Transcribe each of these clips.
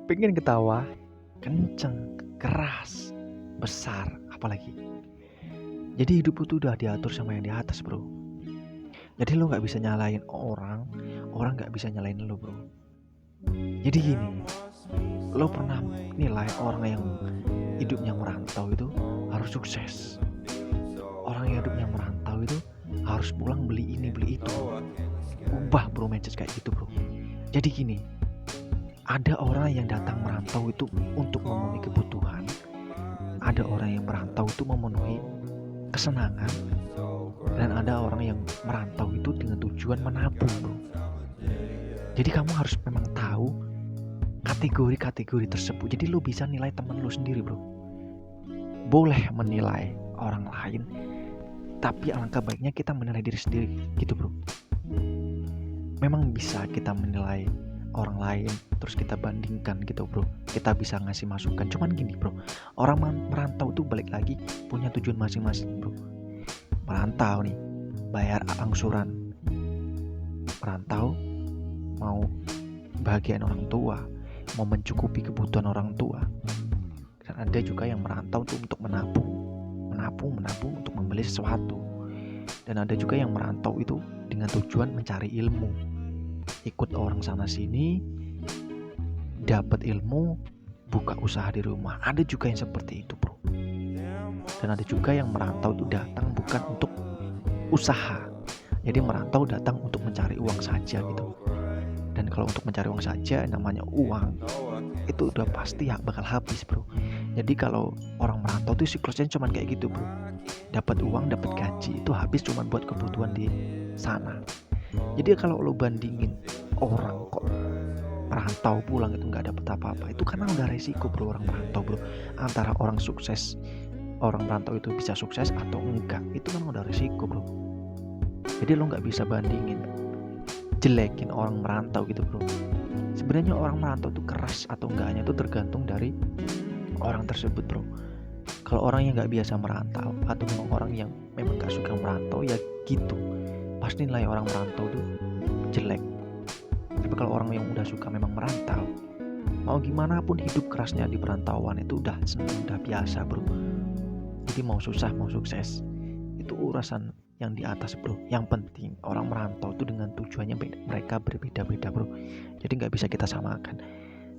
Pengen ketawa, kenceng, keras, besar, apalagi. Jadi hidup itu udah diatur sama yang di atas, bro. Jadi lo nggak bisa nyalain orang, orang nggak bisa nyalain lo, bro. Jadi gini, lo pernah nilai orang yang hidupnya merantau itu harus sukses. Orang yang hidupnya merantau itu harus pulang beli ini beli itu. Ubah bro mindset kayak gitu bro. Jadi gini, ada orang yang datang merantau itu untuk memenuhi kebutuhan. Ada orang yang merantau itu memenuhi kesenangan. Dan ada orang yang merantau itu dengan tujuan menabung bro. Jadi kamu harus memang tahu kategori-kategori tersebut. Jadi lo bisa nilai teman lo sendiri bro. Boleh menilai orang lain, tapi alangkah baiknya kita menilai diri sendiri gitu bro. Memang bisa kita menilai orang lain terus kita bandingkan gitu bro, kita bisa ngasih masukan. Cuman gini bro, orang merantau tuh balik lagi punya tujuan masing-masing bro. Merantau nih bayar angsuran, merantau mau bahagian orang tua, mau mencukupi kebutuhan orang tua. Dan ada juga yang merantau tuh untuk menabung untuk membeli sesuatu. Dan ada juga yang merantau itu dengan tujuan mencari ilmu, ikut orang sana sini, dapat ilmu, buka usaha di rumah. Ada juga yang seperti itu bro. Dan ada juga yang merantau itu datang bukan untuk usaha, jadi merantau datang untuk mencari uang saja gitu. Dan kalau untuk mencari uang saja, namanya uang itu udah pasti bakal habis bro. Jadi kalau orang merantau tuh siklusnya cuma kayak gitu bro, dapat uang, dapat gaji, itu habis cuma buat kebutuhan di sana. Jadi kalau lo bandingin orang kok merantau pulang itu nggak dapat apa-apa, itu karena udah resiko bro orang merantau bro. Antara orang sukses, orang merantau itu bisa sukses atau enggak, itu kan udah resiko bro. Jadi lo nggak bisa bandingin, jelekin orang merantau gitu bro. Sebenarnya orang merantau itu keras atau enggaknya itu tergantung dari orang tersebut bro. Kalau orang yang nggak biasa merantau atau memang orang yang memang nggak suka merantau ya gitu, pasti nilai orang merantau itu jelek. Tapi kalau orang yang udah suka memang merantau, mau gimana pun hidup kerasnya di perantauan itu udah biasa bro. Jadi mau susah mau sukses itu urusan yang di atas bro. Yang penting orang merantau itu dengan tujuannya mereka berbeda-beda bro. Jadi nggak bisa kita samakan.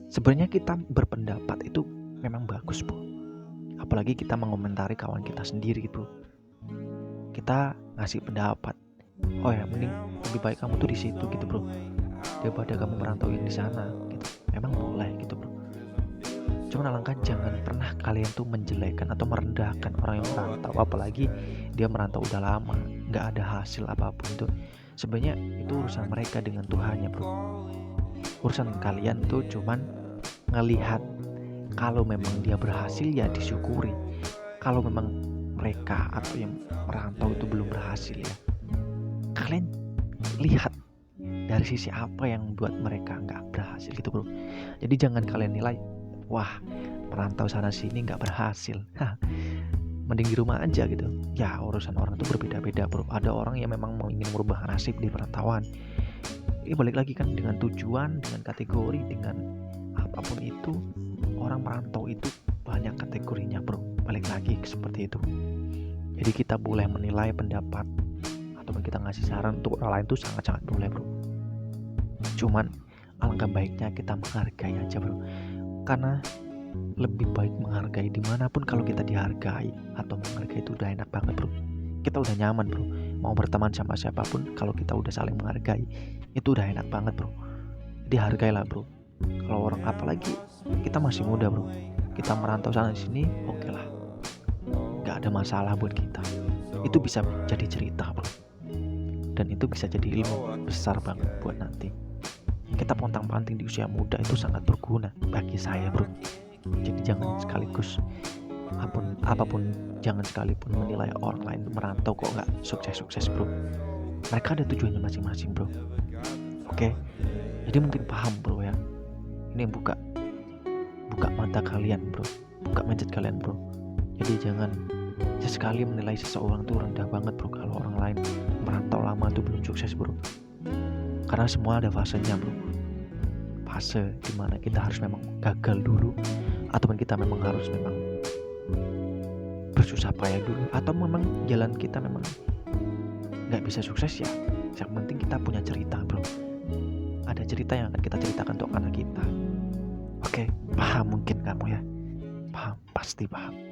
Sebenarnya kita berpendapat itu memang bagus bro, apalagi kita mengomentari kawan kita sendiri bro. Kita ngasih pendapat, oh ya mending lebih baik kamu tuh di situ gitu bro, daripada kamu merantau yang di sana gitu. Memang boleh gitu bro. Cuman alangkah jangan pernah kalian tuh menjelekkan atau merendahkan orang yang merantau, apalagi dia merantau udah lama nggak ada hasil apapun. Tuh sebenarnya itu urusan mereka dengan Tuhannya bro. Urusan kalian tuh cuman ngelihat kalau memang dia berhasil ya disyukuri. Kalau memang mereka atau yang merantau itu belum berhasil ya kalian lihat dari sisi apa yang buat mereka nggak berhasil gitu bro. Jadi jangan kalian nilai, wah merantau sana sini nggak berhasil, mending di rumah aja gitu. Ya urusan orang itu berbeda-beda bro. Ada orang yang memang mau ingin merubah nasib di perantauan. Ini balik lagi kan dengan tujuan, dengan kategori, dengan apapun itu. Orang merantau itu banyak kategorinya bro. Balik lagi seperti itu. Jadi kita boleh menilai pendapat atau kita ngasih saran untuk orang lain itu sangat-sangat boleh bro. Cuman alangkah baiknya kita menghargai aja bro. Karena lebih baik menghargai dimanapun. Kalau kita dihargai atau menghargai itu udah enak banget bro. Kita udah nyaman bro. Mau berteman sama siapapun, kalau kita udah saling menghargai itu udah enak banget bro. Jadi hargailah bro. Kalau orang apalagi kita masih muda bro, kita merantau sana sini, oke lah, nggak ada masalah buat kita. Itu bisa jadi cerita bro, dan itu bisa jadi ilmu besar banget buat nanti. Kita pontang-panting di usia muda itu sangat berguna bagi saya bro. Jadi jangan sekaligus apapun jangan sekalipun menilai orang lain merantau kok nggak sukses bro. Mereka ada tujuannya masing-masing bro. Oke, jadi mungkin paham bro ya. Ini buka mata kalian bro, buka mindset kalian bro. Jadi jangan sesekali menilai seseorang tuh rendah banget bro. Kalau orang lain merantau lama tuh belum sukses bro, karena semua ada fasenya bro. fase dimana kita harus memang gagal dulu, ataupun kita memang harus bersusah payah dulu, atau memang jalan kita memang nggak bisa sukses ya. Yang penting kita punya cerita, bro. Ada cerita yang akan kita ceritakan untuk anak kita. Oke, paham mungkin kamu ya? Paham, pasti paham.